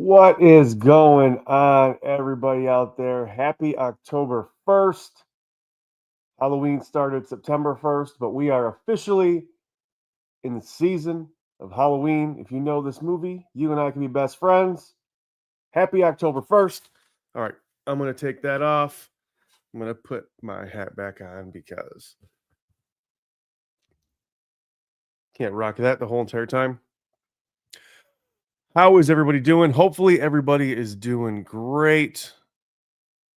What is going on, everybody out there? Happy October 1st. Halloween started September 1st, but we are officially in the season of Halloween. If you know this movie, you and I can be best friends. Happy October 1st. All right, I'm going to take that off. I'm going to put my hat back on because can't rock that the whole entire time. How is everybody doing? Hopefully, everybody is doing great.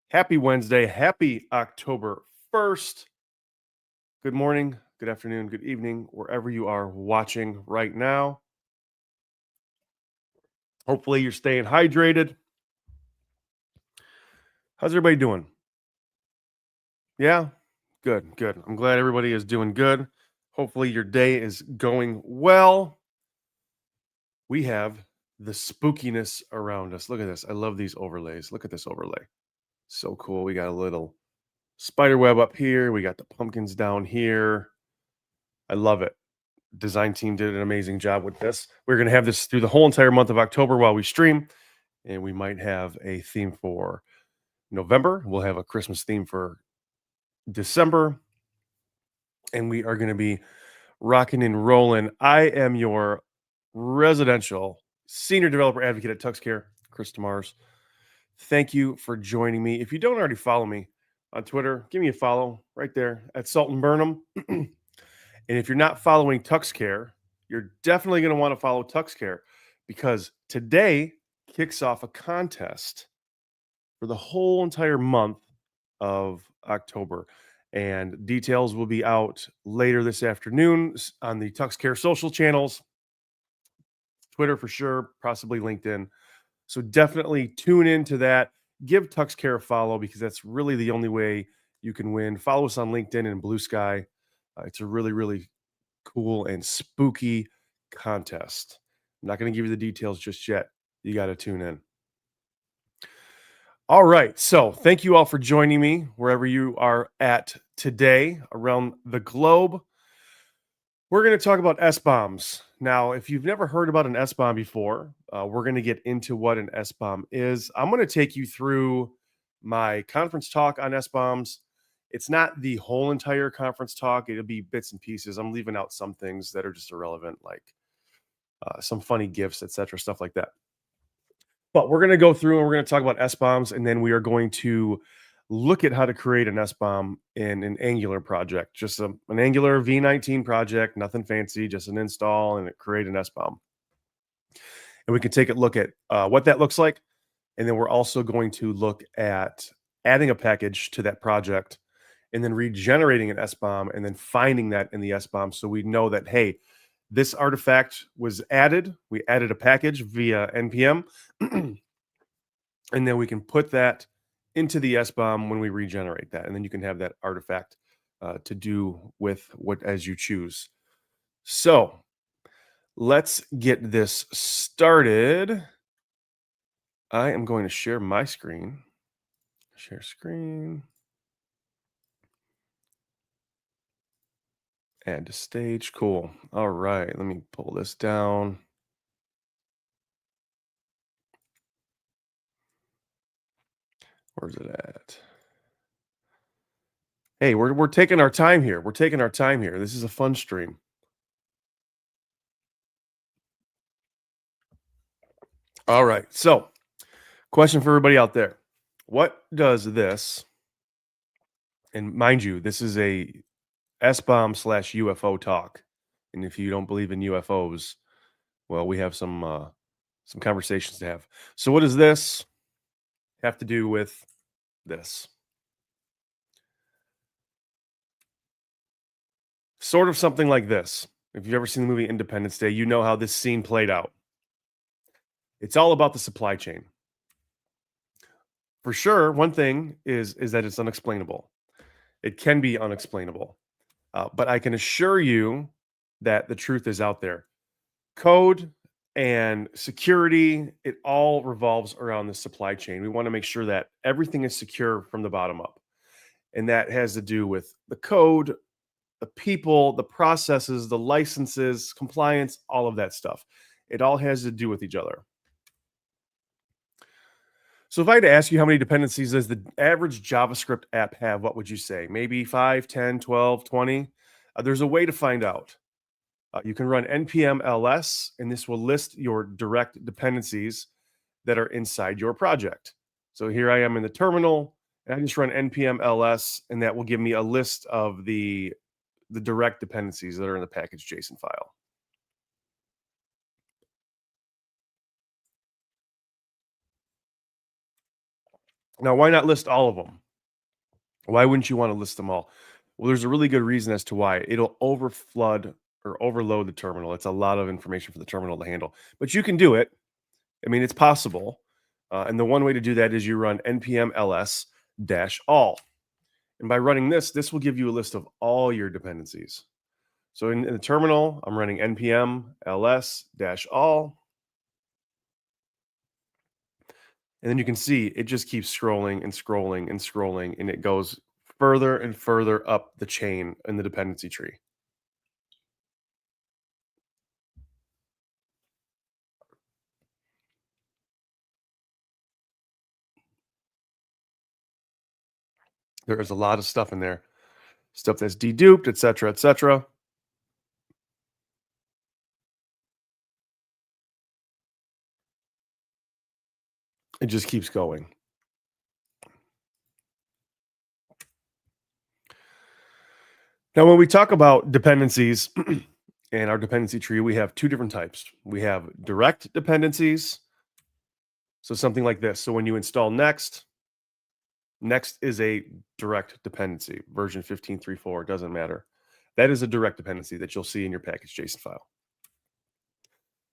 Happy Wednesday. Happy October 1st. Good morning, good afternoon, good evening, wherever you are watching right now. Hopefully, you're staying hydrated. How's everybody doing? Yeah, good, good. I'm glad everybody is doing good. Hopefully, your day is going well. We have the spookiness around us. Look at this. I love these overlays. Look at this overlay. So cool. We got a little spider web up here. We got the pumpkins down here. I love it. Design team did an amazing job with this. We're going to have this through the whole entire month of October while we stream, and we might have a theme for November. We'll have a Christmas theme for December, and we are going to be rocking and rolling. I am your residential senior developer advocate at TuxCare, Chris Demars. Thank you for joining me. If you don't already follow me on Twitter, give me a follow right there at Sultan Burnham. And if you're not following TuxCare, you're definitely going to want to follow TuxCare because today kicks off a contest for the whole entire month of October. And details will be out later this afternoon on the TuxCare social channels, Twitter for sure, possibly LinkedIn. So definitely tune into that. Give TuxCare a follow because that's really the only way you can win. Follow us on LinkedIn and Blue Sky. It's a really, really cool and spooky contest. I'm not going to give you the details just yet. You got to tune in. All right. So thank you all for joining me wherever you are at today around the globe. We're going to talk about SBOMs. Now, if you've never heard about an SBOM before, we're going to get into what an SBOM is. I'm going to take you through my conference talk on SBOMs. It's not the whole entire conference talk. It'll be bits and pieces. I'm leaving out some things that are just irrelevant, like some funny gifts, etc., stuff like that. But we're going to go through and we're going to talk about SBOMs, and then we are going to look at how to create an SBOM in an Angular project, just an Angular V19 project, nothing fancy, just an install and create an SBOM. And we can take a look at what that looks like. And then we're also going to look at adding a package to that project and then regenerating an SBOM and then finding that in the SBOM so we know that, hey, this artifact was added. We added a package via NPM, and then we can put that into the SBOM when we regenerate that. And then you can have that artifact to do with what as you choose. So let's get this started. I am going to share my screen. Share screen. Add to stage. Cool. All right. Let me pull this down. Where's it at? Hey, we're taking our time here. We're taking our time here. This is a fun stream. All right. So, question for everybody out there. What does this, and mind you, this is a SBOM / UFO talk. And if you don't believe in UFOs, well, we have some conversations to have. So what does this have to do with this? Sort of something like this. If you've ever seen the movie Independence Day, you know how this scene played out. It's all about the supply chain. For sure, one thing is that it's unexplainable. It can be unexplainable. But I can assure you that the truth is out there. Code and security, it all revolves around the supply chain. We want to make sure that everything is secure from the bottom up. And that has to do with the code, the people, the processes, the licenses, compliance, all of that stuff. It all has to do with each other. So if I had to ask you how many dependencies does the average JavaScript app have, what would you say? Maybe 5, 10, 12, 20? There's a way to find out. You can run npm ls, and this will list your direct dependencies that are inside your project. So here I am in the terminal, and I just run npm ls, and that will give me a list of the direct dependencies that are in the package JSON file. Now, why not list all of them? Why wouldn't you want to list them all? Well, there's a really good reason as to why. It'll overflood or overload the terminal. It's a lot of information for the terminal to handle, but you can do it. I mean, it's possible. And the one way to do that is you run npm ls -all. And by running this, this will give you a list of all your dependencies. So in the terminal, I'm running npm ls -all. And then you can see it just keeps scrolling and scrolling and scrolling, and it goes further and further up the chain in the dependency tree. There is a lot of stuff in there, stuff that's deduped, et cetera, et cetera. It just keeps going. Now, when we talk about dependencies in our dependency tree, we have two different types. We have direct dependencies. So something like this. So when you install Next, Next is a direct dependency, version 15.3.4, doesn't matter. That is a direct dependency that you'll see in your package JSON file.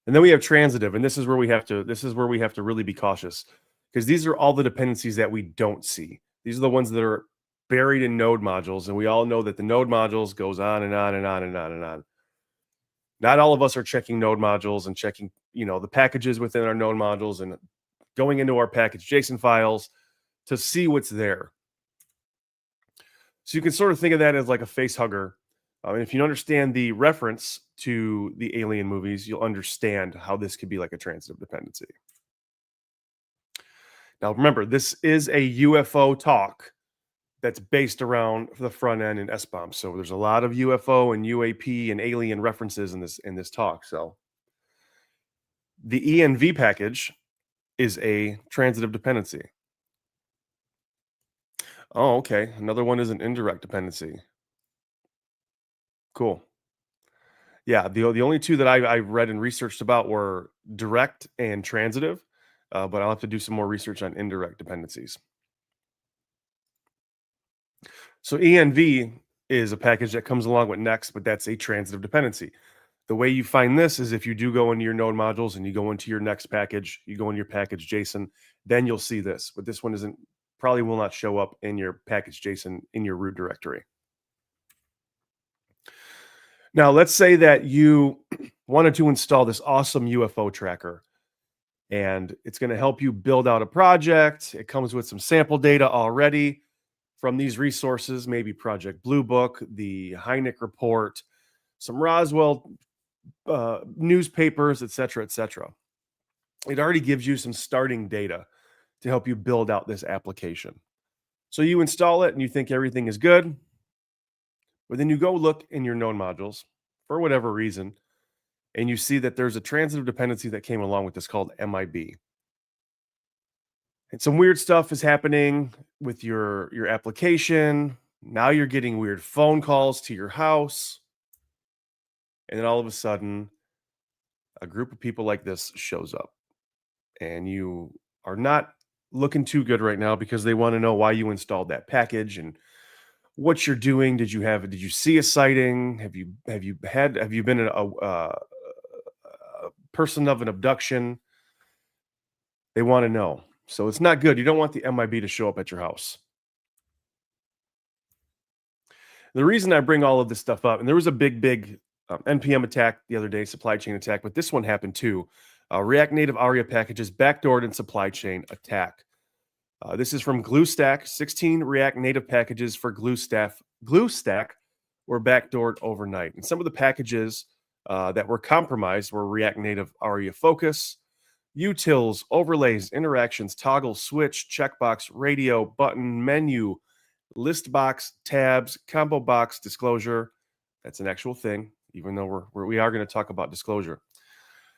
And then we have transitive, and this is where we have to really be cautious, because these are all the dependencies that we don't see. These are the ones that are buried in node modules, and we all know that the node modules goes on and on and on and on and on. Not all of us are checking node modules and checking, the packages within our node modules and going into our package JSON files to see what's there. So you can sort of think of that as like a face hugger. And if you understand the reference to the Alien movies, you'll understand how this could be like a transitive dependency. Now, remember, this is a UFO talk that's based around the front end and SBOMs. So there's a lot of UFO and UAP and alien references in this talk. So the env package is a transitive dependency. Oh, okay. Another one is an indirect dependency. Cool. Yeah, the only two that I read and researched about were direct and transitive, but I'll have to do some more research on indirect dependencies. So env is a package that comes along with Next, but that's a transitive dependency. The way you find this is if you do go into your node modules and you go into your Next package, you go into your package JSON, then you'll see this. But this one probably will not show up in your package JSON in your root directory. Now, let's say that you wanted to install this awesome UFO tracker, and it's going to help you build out a project. It comes with some sample data already from these resources, maybe Project Blue Book, the Hynek report, some Roswell newspapers, et cetera, et cetera. It already gives you some starting data to help you build out this application. So you install it and you think everything is good. But then you go look in your node modules for whatever reason, and you see that there's a transitive dependency that came along with this called MIB. And some weird stuff is happening with your application. Now you're getting weird phone calls to your house. And then all of a sudden, a group of people like this shows up. And you are not looking too good right now because they want to know why you installed that package and what you're doing. Did you see a sighting? Have you been a person of an abduction? They want to know. So it's not good. You don't want the MIB to show up at your house. The reason I bring all of this stuff up, and there was a big NPM attack the other day, supply chain attack, but this one happened too. React Native ARIA packages backdoored in supply chain attack. This is from GlueStack. 16 React Native packages for GlueStack were backdoored overnight. And some of the packages that were compromised were React Native ARIA Focus, utils, overlays, interactions, toggle, switch, checkbox, radio, button, menu, list box, tabs, combo box, disclosure. That's an actual thing, even though we are going to talk about disclosure.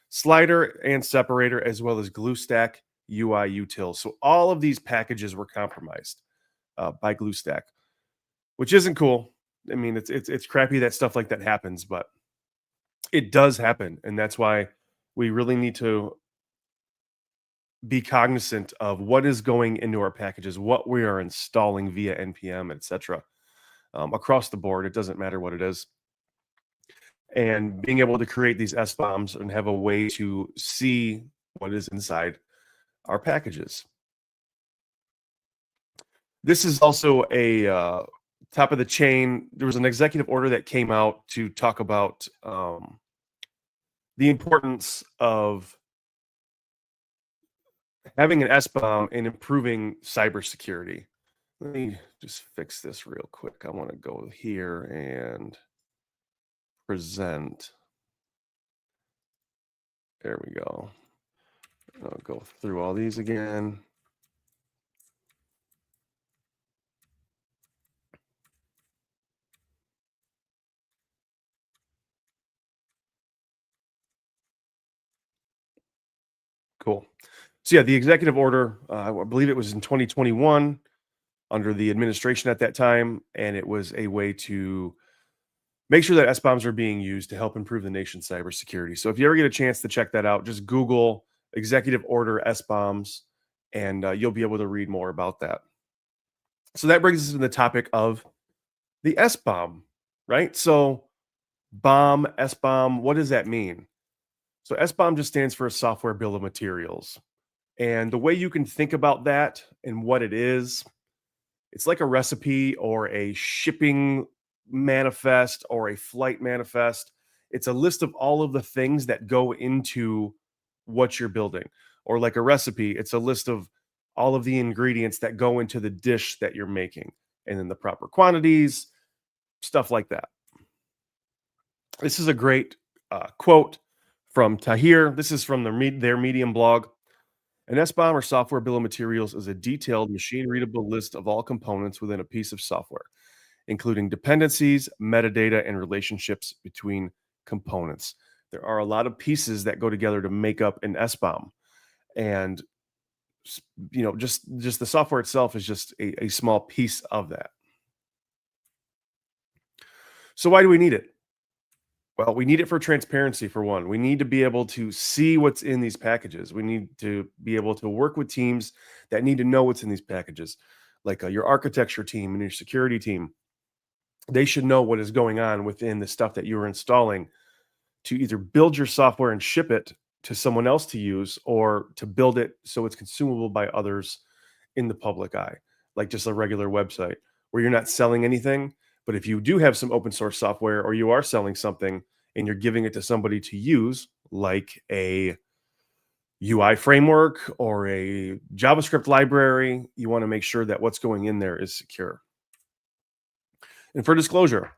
Slider and separator, as well as glue stack, UI utils. So all of these packages were compromised by glue stack, which isn't cool. I mean, it's crappy that stuff like that happens, but it does happen, and that's why we really need to be cognizant of what is going into our packages, what we are installing via npm, etc. Across the board. It doesn't matter what it is, and being able to create these SBOMs and have a way to see what is inside our packages. This is also a top of the chain. There was an executive order that came out to talk about the importance of having an SBOM and improving cybersecurity. Let me just fix this real quick. I want to go here and present. There we go. I'll go through all these again. Cool. So yeah, the executive order, I believe it was in 2021 under the administration at that time, and it was a way to make sure that SBOMs are being used to help improve the nation's cybersecurity. So if you ever get a chance to check that out, just Google executive order SBOMs, and you'll be able to read more about that. So that brings us to the topic of the SBOM, right? So bomb, SBOM, what does that mean? So SBOM just stands for a software bill of materials. And the way you can think about that and what it is, it's like a recipe or a shipping manifest or a flight manifest. It's a list of all of the things that go into what you're building. Or like a recipe, it's a list of all of the ingredients that go into the dish that you're making, and then the proper quantities, stuff like that. This is a great quote from Tahir. This is from their Medium blog. An SBOM or software bill of materials is a detailed machine-readable list of all components within a piece of software, including dependencies, metadata, and relationships between components. There are a lot of pieces that go together to make up an SBOM, and just the software itself is just a small piece of that. So why do we need it? Well, we need it for transparency, for one. We need to be able to see what's in these packages. We need to be able to work with teams that need to know what's in these packages, like your architecture team and your security team. They should know what is going on within the stuff that you're installing to either build your software and ship it to someone else to use, or to build it so it's consumable by others in the public eye, like just a regular website where you're not selling anything. But if you do have some open source software, or you are selling something and you're giving it to somebody to use, like a UI framework or a JavaScript library, you want to make sure that what's going in there is secure. And for disclosure,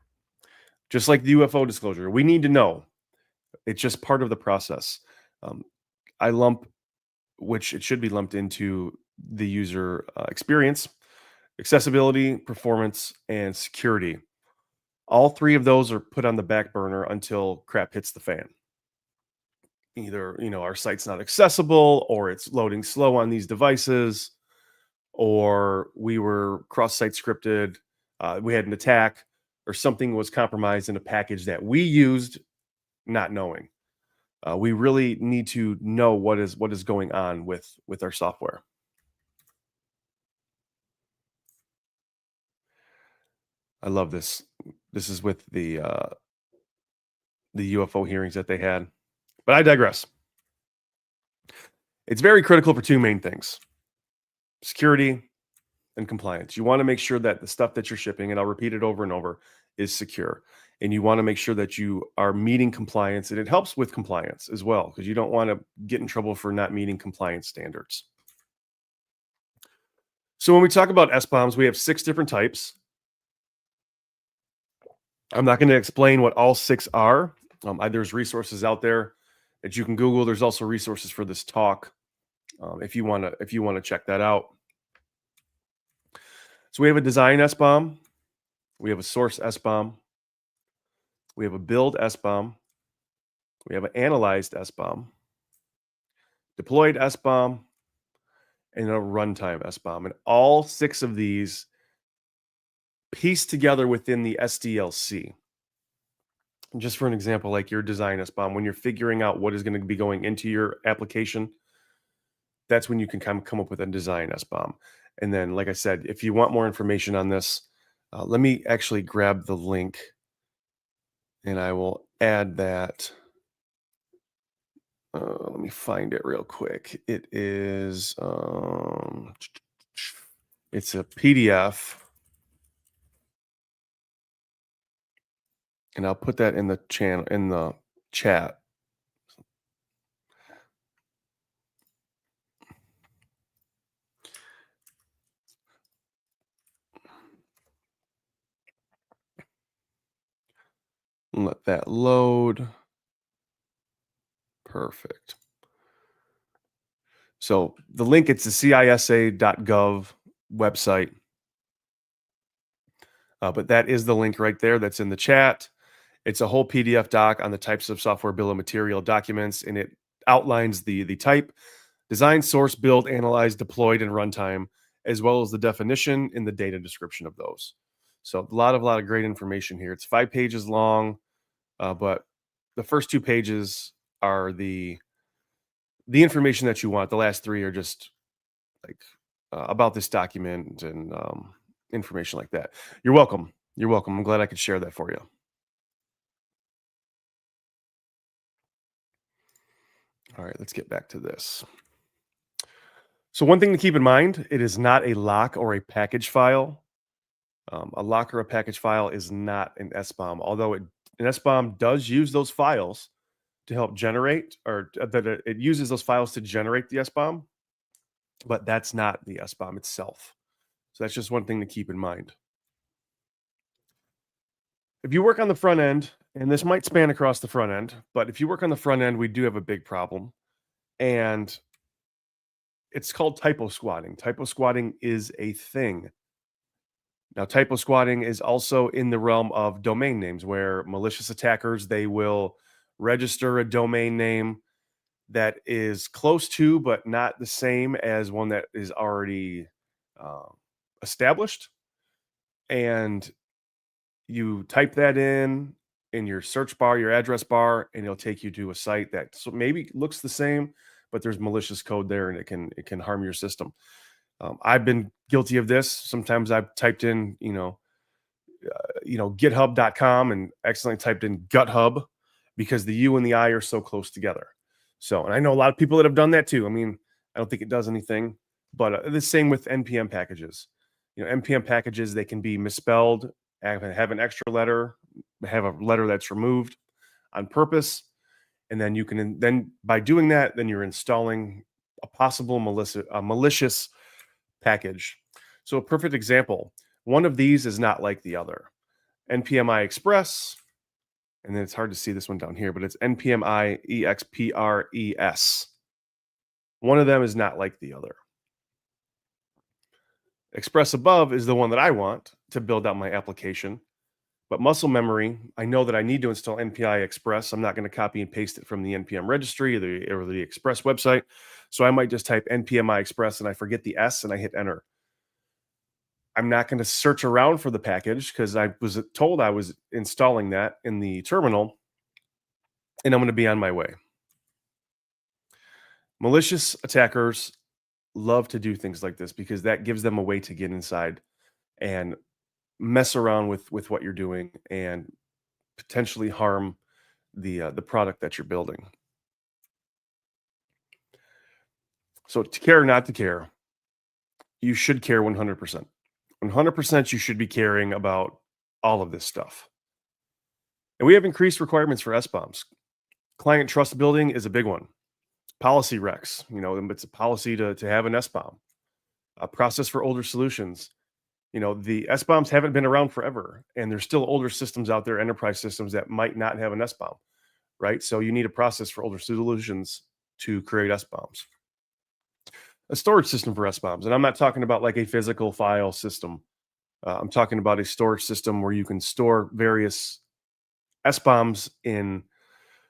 just like the UFO disclosure, we need to know. It's just part of the process. I lump, which it should be lumped into, the user experience, accessibility, performance, and security. All three of those are put on the back burner until crap hits the fan. Either, our site's not accessible, or it's loading slow on these devices, or we were cross-site scripted, we had an attack, or something was compromised in a package that we used not knowing. We really need to know what is going on with our software. I love this. This is with the UFO hearings that they had. But I digress. It's very critical for two main things: security and compliance. You want to make sure that the stuff that you're shipping, and I'll repeat it over and over, is secure. And you want to make sure that you are meeting compliance, and it helps with compliance as well, because you don't want to get in trouble for not meeting compliance standards. So when we talk about SBOMs, we have 6 different types. I'm not going to explain what all 6 are. There's resources out there that you can Google. There's also resources for this talk if you want to check that out. So we have a design SBOM, we have a source SBOM, we have a build SBOM, we have an analyzed SBOM, deployed SBOM, and a runtime SBOM. And all 6 of these piece together within the SDLC. Just for an example, like your design SBOM, when you're figuring out what is going to be going into your application, that's when you can come up with a design SBOM. And then, like I said, if you want more information on this, let me actually grab the link and I will add that. Let me find it real quick. It is, it's a PDF, and I'll put that in the channel in the chat. Let that load. Perfect. So the link, it's the cisa.gov website. But that is the link right there that's in the chat. It's a whole PDF doc on the types of software bill of material documents, and it outlines the type, design, source, build, analyze, deployed, and runtime, as well as the definition and the data description of those. So a lot of great information here. It's 5 pages long, but the first 2 pages are the information that you want. The last 3 are just like about this document and information like that. You're welcome. You're welcome. I'm glad I could share that for you. All right, let's get back to this. So one thing to keep in mind, it is not a lock or a package file. A lock or a package file is not an SBOM, although an SBOM does use those files to help generate, or that it uses those files to generate the SBOM, but that's not the SBOM itself. So that's just one thing to keep in mind. If you work on the front end, and this might span across the front end, but if you work on the front end, we do have a big problem. And it's called typo squatting. Typo squatting is a thing. Now, typo squatting is also in the realm of domain names, where malicious attackers, they will register a domain name that is close to, but not the same as one that is already established. And you type that in your search bar, your address bar, and it'll take you to a site that maybe looks the same, but there's malicious code there, and it can harm your system. I've been guilty of this. Sometimes I've typed in, github.com and accidentally typed in GutHub because the U and the I are so close together. So, and I know a lot of people that have done that too. I mean, I don't think it does anything, but the same with NPM packages. NPM packages, they can be misspelled, have an extra letter, have a letter that's removed on purpose. And then you can, then by doing that, then you're installing a possible malicious package. So a perfect example, one of these is not like the other. NPMI Express, and then it's hard to see this one down here, but it's NPMI EXPRES. One of them is not like the other. Express above is the one that I want to build out my application. But muscle memory, I know that I need to install NPI Express. I'm not going to copy and paste it from the NPM registry or the Express website. So I might just type NPMI Express and I forget the S and I hit enter. I'm not going to search around for the package because I was told I was installing that in the terminal, and I'm going to be on my way. Malicious attackers love to do things like this because that gives them a way to get inside and mess around with what you're doing and potentially harm the product that you're building. So to care or not to care, you should care 100%. 100% you should be caring about all of this stuff. And we have increased requirements for SBOMs. Client trust building is a big one. Policy recs, it's a policy to have an SBOM. A process for older solutions. The SBOMs haven't been around forever, and there's still older systems out there, enterprise systems that might not have an SBOM, right? So you need a process for older solutions to create SBOMs, a storage system for SBOMs. And I'm not talking about like a physical file system. I'm talking about a storage system where you can store various SBOMs in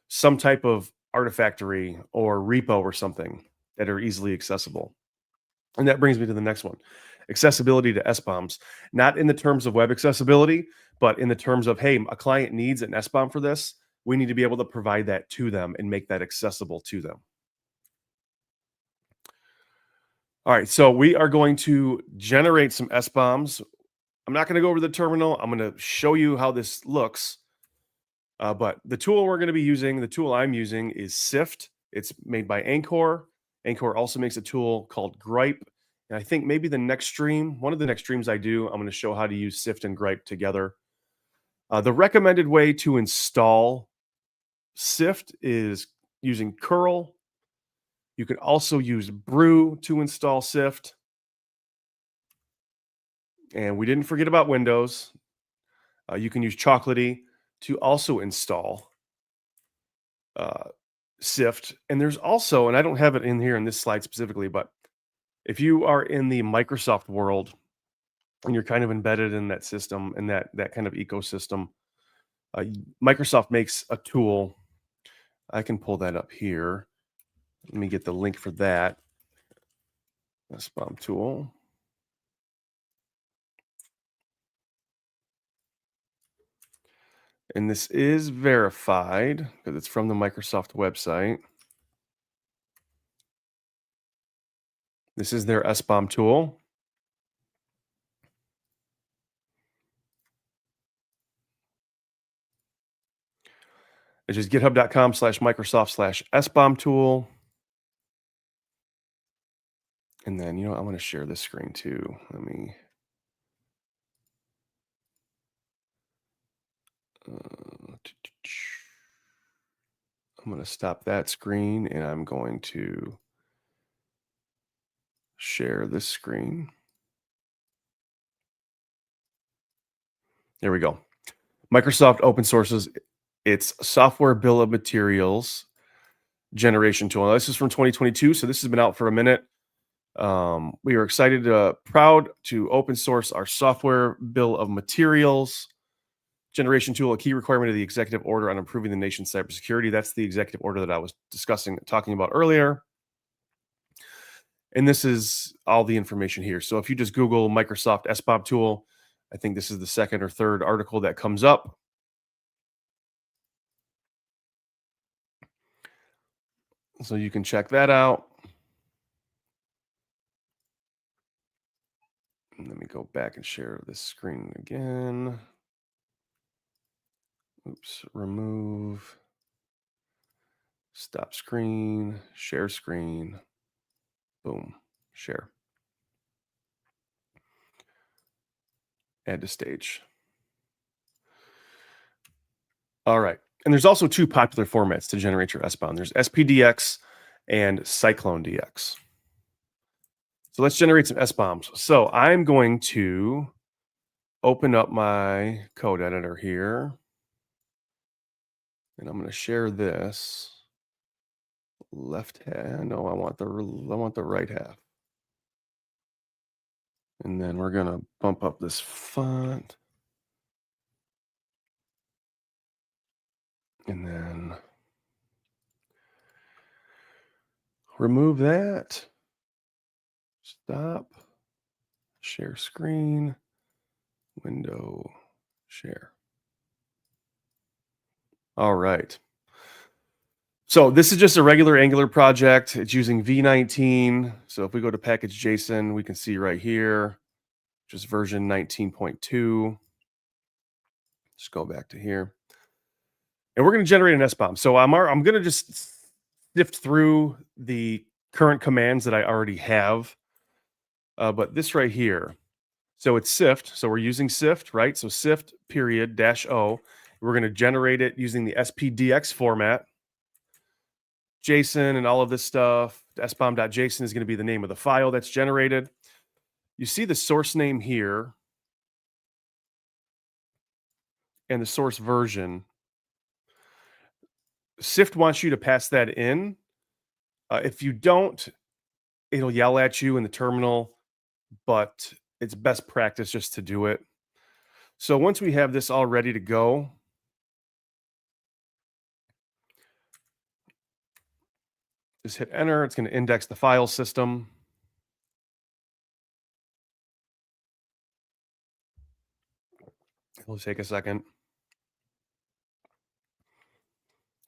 some type of artifactory or repo or something that are easily accessible. And that brings me to the next one, accessibility to SBOMs, not in the terms of web accessibility, but in the terms of, hey, a client needs an SBOM for this. We need to be able to provide that to them and make that accessible to them. All right, so we are going to generate some SBOMs. I'm not going to go over the terminal. I'm going to show you how this looks. But the tool we're going to be using, the tool I'm using is Sift. It's made by Anchor. Anchor also makes a tool called Gripe. And I think maybe the next stream, one of the next streams I do, I'm going to show how to use Sift and Gripe together. The recommended way to install Sift is using curl. You can also use brew to install Sift. And we didn't forget about Windows. You can use Chocolatey to also install uh, Sift. And there's also, and I don't have it in here in this slide specifically, but if you are in the Microsoft world and you're kind of embedded in that system and that kind of ecosystem, Microsoft makes a tool. I can pull that up here. Let me get the link for that. SBOM tool. And this is verified because it's from the Microsoft website. This is their SBOM tool. It's just github.com/Microsoft/SBOM tool. And then, you know, I'm going to share this screen too. I'm going to stop that screen and I'm going to share this screen. There we go. Microsoft open sources its software bill of materials generation tool. Now, this is from 2022, so this has been out for a minute. We are excited, proud to open source our software bill of materials generation tool, a key requirement of the executive order on improving the nation's cybersecurity. That's the executive order that I was talking about earlier. And this is all the information here. So if you just Google Microsoft SBOM tool, I think this is the second or third article that comes up. So you can check that out. And let me go back and share this screen again. Oops, remove, stop screen, share screen, boom, share. Add to stage. All right. And there's also two popular formats to generate your SBOM. There's SPDX and CycloneDX. So let's generate some SBOMs. So I'm going to open up my code editor here. And I'm going to share this left hand. No, I want the right half. And then we're going to bump up this font. And then remove that. Stop. Share screen. Window. Share. All right. So this is just a regular Angular project. It's using V19. So if we go to package.json, we can see right here, just version 19.2. Just go back to here. And we're going to generate an SBOM. So I'm going to just sift through the current commands that I already have. But this right here, so it's sift. So we're using sift, right? So sift period -o. We're going to generate it using the SPDX format. JSON and all of this stuff. SBOM.json is going to be the name of the file that's generated. You see the source name here and the source version. Sift wants you to pass that in. If you don't, it'll yell at you in the terminal, but it's best practice just to do it. So once we have this all ready to go, just hit enter. It's going to index the file system. It'll take a second.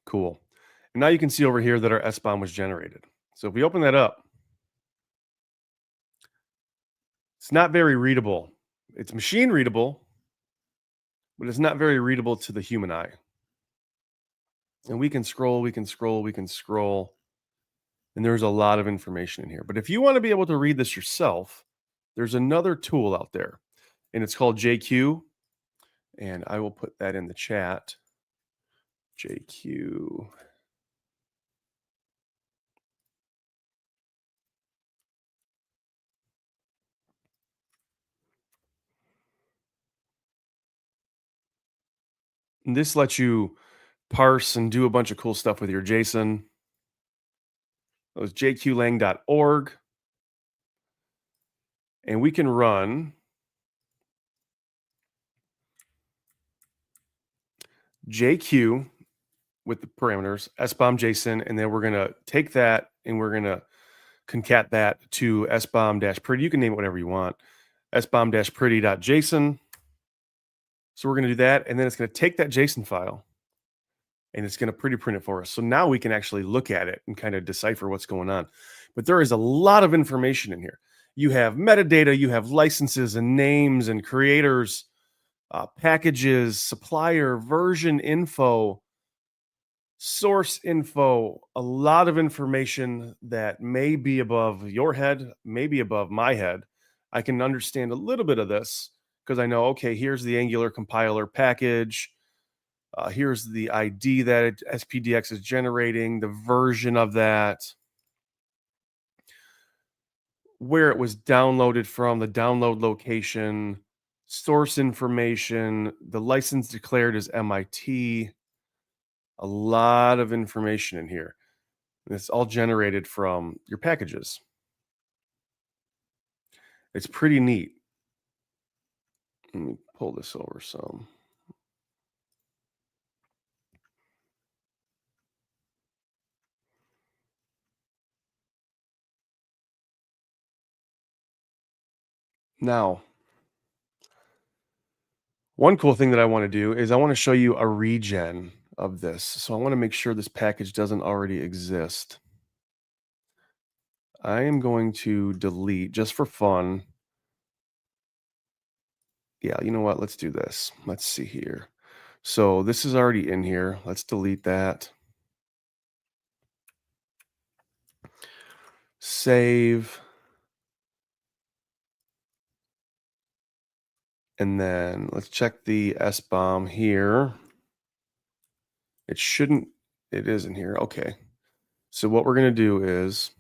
Cool. And now you can see over here that our SBOM was generated. So if we open that up, it's not very readable. It's machine readable, but it's not very readable to the human eye. And we can scroll, we can scroll, we can scroll. And there's a lot of information in here. But if you want to be able to read this yourself, there's another tool out there, and it's called JQ. And I will put that in the chat. JQ. And this lets you parse and do a bunch of cool stuff with your JSON. It was jqlang.org. And we can run JQ with the parameters, SBOM JSON, and then we're going to take that and we're going to concat that to SBOM-pretty. You can name it whatever you want. SBOM-pretty.json. So we're going to do that, and then it's going to take that JSON file and it's going to pretty print it for us. So now we can actually look at it and kind of decipher what's going on. But there is a lot of information in here. You have metadata, you have licenses and names and creators, packages, supplier, version info, source info, a lot of information that may be above your head, maybe above my head. I can understand a little bit of this because I know, okay, here's the Angular compiler package. Here's the ID that SPDX is generating, the version of that, where it was downloaded from, the download location, source information, the license declared as MIT. A lot of information in here. And it's all generated from your packages. It's pretty neat. Let me pull this over some. Now, one cool thing that I want to do is I want to show you a regen of this. So I want to make sure this package doesn't already exist. I am going to delete just for fun. Yeah, you know what? Let's do this. Let's see here. So this is already in here. Let's delete that. Save. And then let's check the SBOM here. It shouldn't, it is in here. Okay. So what we're going to do is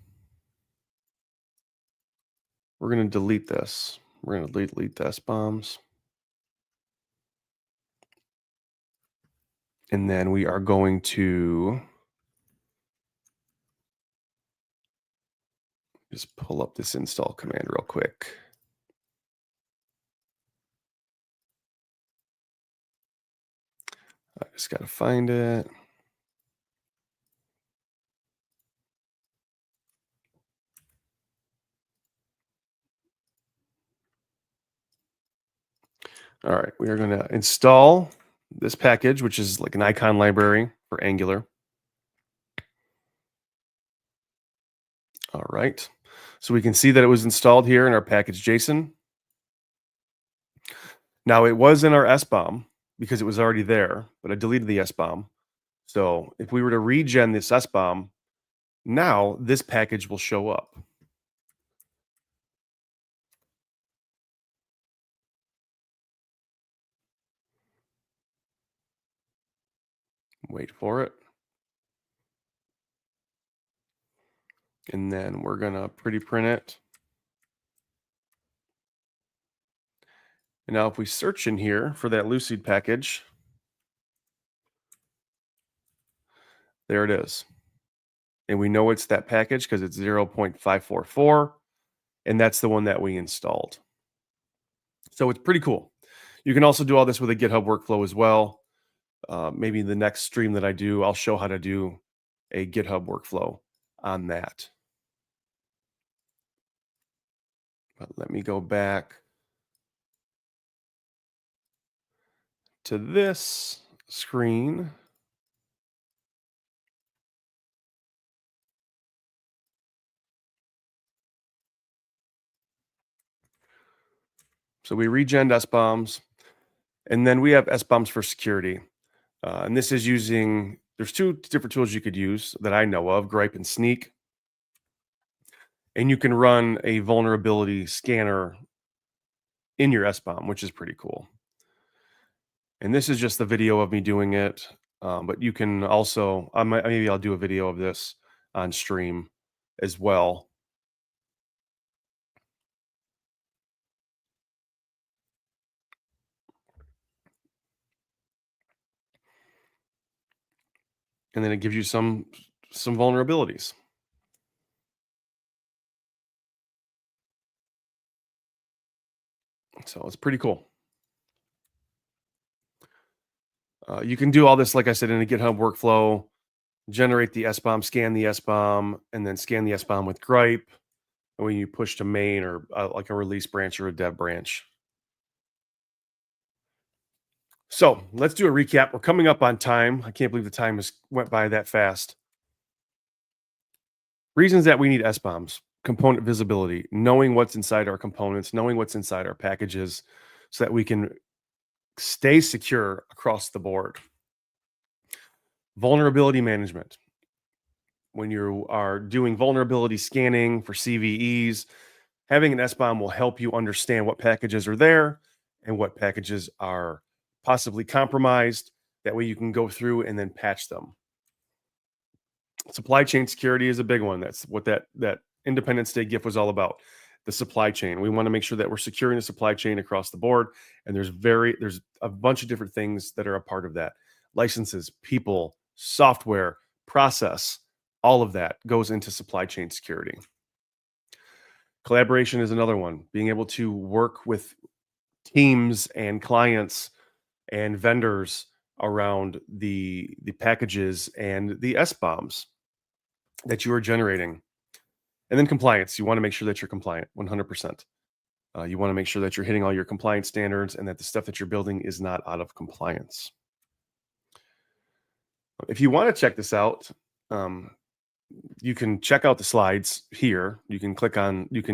we're going to delete this. We're going to delete the SBOMs. And then we are going to just pull up this install command real quick. I just got to find it. All right, we are going to install this package, which is like an icon library for Angular. All right, so we can see that it was installed here in our package JSON. Now it was in our SBOM because it was already there, but I deleted the SBOM. So if we were to regen this SBOM, now this package will show up. Wait for it. And then we're going to pretty print it. And now if we search in here for that Lucid package, There it is. And we know it's that package because it's 0.544, and that's the one that we installed. So it's pretty cool. You can also do all this with a GitHub workflow as well. Maybe the next stream that I do, I'll show how to do a GitHub workflow on that. But let me go back to this screen. So we regened SBOMs, and then we have SBOMs for security. And this is using, there's two different tools you could use that I know of, Gripe and Sneak. And you can run a vulnerability scanner in your SBOM, which is pretty cool. And this is just the video of me doing it. But you can also, maybe I'll do a video of this on stream as well. And then it gives you some vulnerabilities. So it's pretty cool. You can do all this, like I said, in a GitHub workflow, generate the SBOM, scan the SBOM, and then scan the SBOM with Gripe when you push to main or like a release branch or a dev branch. So let's do a recap. We're coming up on time. I can't believe the time has went by that fast. Reasons that we need SBOMs: component visibility, knowing what's inside our components, knowing what's inside our packages, so that we can stay secure across the board. Vulnerability management. When you are doing vulnerability scanning for CVEs, having an SBOM will help you understand what packages are there and what packages are possibly compromised. That way you can go through and then patch them. Supply chain security is a big one. That's what that Independence Day gift was all about. The supply chain. We want to make sure that we're securing the supply chain across the board. And there's a bunch of different things that are a part of that. Licenses, people, software, process, all of that goes into supply chain security. Collaboration is another one. Being able to work with teams and clients and vendors around the packages and the SBOMs that you are generating. And then compliance. You want to make sure that you're compliant 100%. You want to make sure that you're hitting all your compliance standards and that the stuff that you're building is not out of compliance. If you want to check this out, you can check out the slides here. You can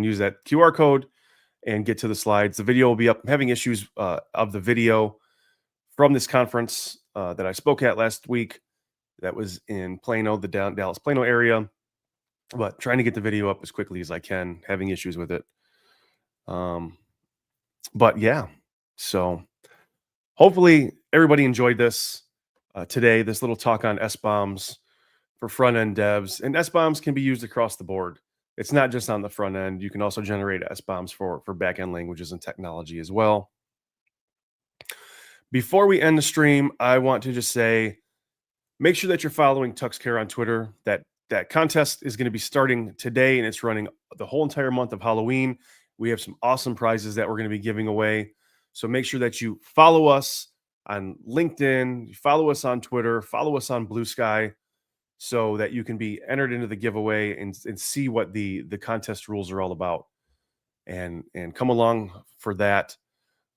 use that QR code and get to the slides. The video will be up. I'm having issues of the video from this conference that I spoke at last week. That was in Plano, the Dallas Plano area, but trying to get the video up as quickly as I can, having issues with it. But yeah, so hopefully everybody enjoyed this today, this little talk on SBOMs for front-end devs. And SBOMs can be used across the board. It's not just on the front end. You can also generate SBOMs for back-end languages and technology as well. Before we end the stream, I want to just say, make sure that you're following TuxCare on Twitter. That contest is going to be starting today, and it's running the whole entire month of Halloween. We have some awesome prizes that we're going to be giving away. So make sure that you follow us on LinkedIn, you follow us on Twitter, follow us on Blue Sky, so that you can be entered into the giveaway and see what the contest rules are all about. And come along for that.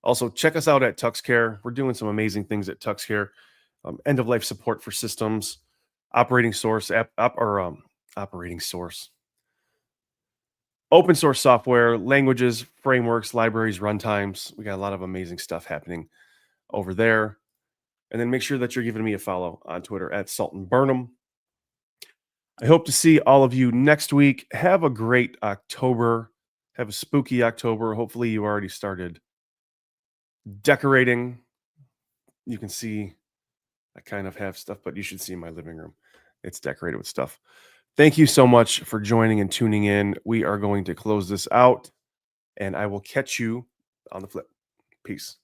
Also, check us out at TuxCare. We're doing some amazing things at TuxCare. End-of-life support for systems, operating source, open source software, languages, frameworks, libraries, runtimes. We got a lot of amazing stuff happening over there. And then make sure that you're giving me a follow on Twitter at Sultan Burnham. I hope to see all of you next week. Have a great October. Have a spooky October. Hopefully you already started decorating. You can see I kind of have stuff, but you should see my living room. It's decorated with stuff. Thank you so much for joining and tuning in. We are going to close this out, and I will catch you on the flip. Peace.